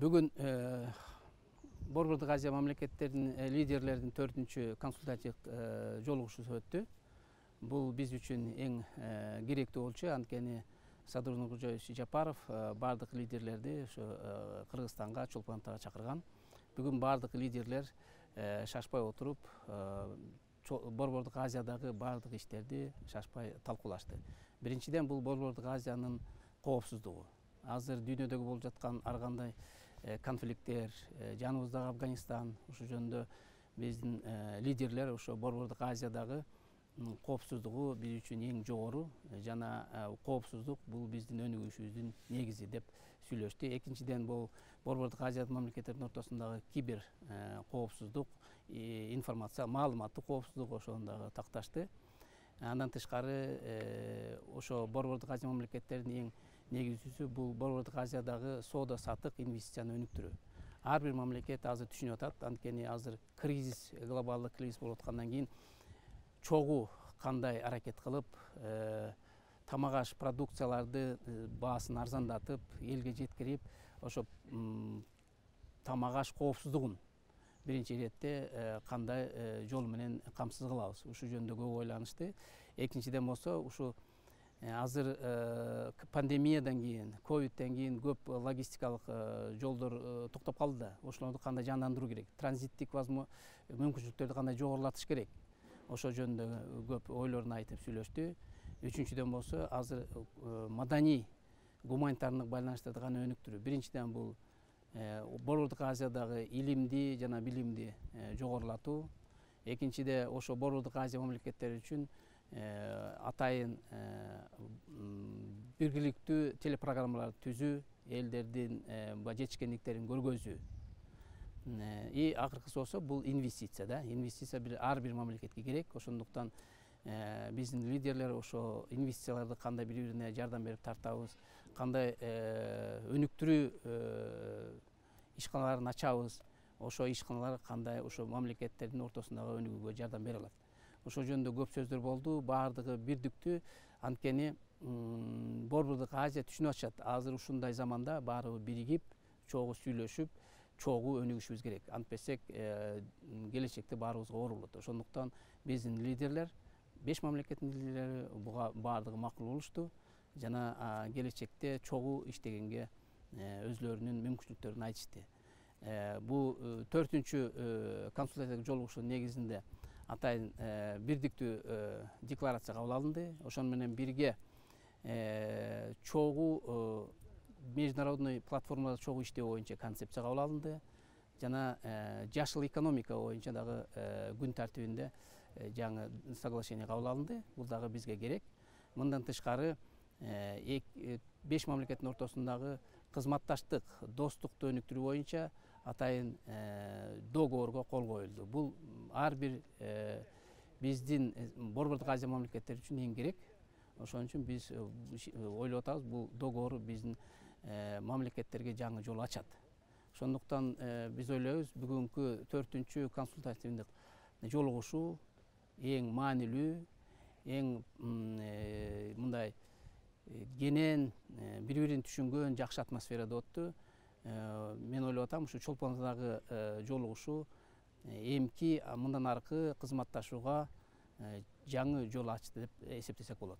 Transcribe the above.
Бүгін Борбордук Азия мамлекеттерinin лидерлерinin 4-чү консультативдик жолугушуусу өттү. Бул биз үчүн эң керектүү болчу. Анткени Садыр Нуркожоевич Жапаров бардык лидерлерди ошо Кыргызстанга, Чолпон-Атага чакырган. Бүгүн бардык лидерлер шашпай отуруп, Борбордук Азиядагы бардык иштерди шашпай талкуулашты. Биринчиден, бул Борбордук Азиянын коопсуздугу. Азыр дүйнөдөгү болуп жаткан ар кандай конфликттер, жаныбыздагы Афганистан, ошол жөнүндө биздин лидерлер ошо Борбордук Азиядагы коопсуздугу биз үчүн эң жогору жана коопсуздук бул биздин өнүгүшүбүздүн негизи деп сүйлөштү. Экинчиден, бул Борбордук Азия мамлекеттеринин ортосундагы кибер коопсуздук, информация, маалыматтык коопсуздук ошону дагы такташты. Андан тышкары ошо Борбордук Азия мамлекеттеринин эң негизгisi бул Борбордук Азиядагы соода сатык, инвестицияны өнүктүрүү. Ар бир мамлекет азыр түшүнүп атат, анткени азыр кризис, глобалдык кризис болуп аткандан кийин чогуу кандай аракет кылып, тамак аш продукцияларды баасын арзандатып, элге жеткирип, ошо тамак аш коопсуздугун биринчи иретте кандай жол менен камсыз кылабыз. Ушул жөнүндө көп ойланышты. Экинчиден болсо, ушу азыр пандемиядан кийин, ковидтен кийин көп логистикалык жолдор токтоп калды да. Ошолорду кандай жандандыруу керек, транзиттик мүмкүнчүлүктөрдү кандай жогорулатыш керек. Ошол жөнүндө көп ойлорун айтып сүйлөштү. Үчүнчүдөн болсо, азыр маданий, гуманитардык байланыштарды кандай өнүктүрүү. Биринчиден, бул Борбордук Азиядагы илимди жана билимди жогорулатуу. Экинчиде, ошо Борбордук Азия мамлекеттери үчүн атайын биргиликтүү телепрограммаларды түзүү, элдердин жетишкендиктерин көргөзүү. И акыркысы болсо, бул инвестиция да. Инвестиция ар бир мамлекетке керек. Ошондуктан биздин лидерлер ошо инвестицияларды кандай бири-бирине жардам берип тартабыз, кандай өнүктүрүү ишканаларын ачабыз, ошо ишканалар кандай ошо мамлекеттердин ортосундагы өнүгүүгө жардам бере алат. Ошол жөнүндө көп сөздөр болду, баардыгы бирдиктүү. Анткени Борбордук Азия түшүнүп атышат, азыр ушундай заманда баары биригип, чогуу сүйлөшүп, чогуу өнүгүшүбүз керек. Антпесек, келечекте баарыбызга оор болот. Ошондуктан биздин лидерлер, 5 мамлекеттин лидерлери буга баардыгы макул болушту жана келечекте чогуу иштегенге өзлөрүнүн мүмкүнчүлүктөрүн айтышты. Бул 4-чү консультативдик жолугушуунун негизинде атайын бирдиктүү декларация кабыл алынды. Ошону менен бирге чогуу международный платформада чогуу иштөө боюнча концепция кабыл алынды. Жана жашыл экономика боюнча дагы күн тартибинде жаңы соглашение кабыл алынды. Бул дагы бизге керек. Мындан тышкары 5 мамлекеттин ортосундагы кызматташтык, достукту өнүктүрүү боюнча атайын договорго кол коюлду. Бул ар бир биздин Борбордук Азия мамлекеттери үчүн эң керек. Ошон үчүн биз ойлоп атабыз, бул договор биздин мамлекеттерге жаңы жол ачат. Ошондуктан биз ойлойбуз, бүгүнкү 4-чү консультативдик жолугушуу эң маанилүү, эң мындай кенен, бири-бирин түшүнгөн жакшы атмосферада өттү. Мен ойлоп атам, ушу Чолпон-Атадагы жолугушуу эмки мындан аркы кызматташууга жаңы жол ачты деп эсептесек болот.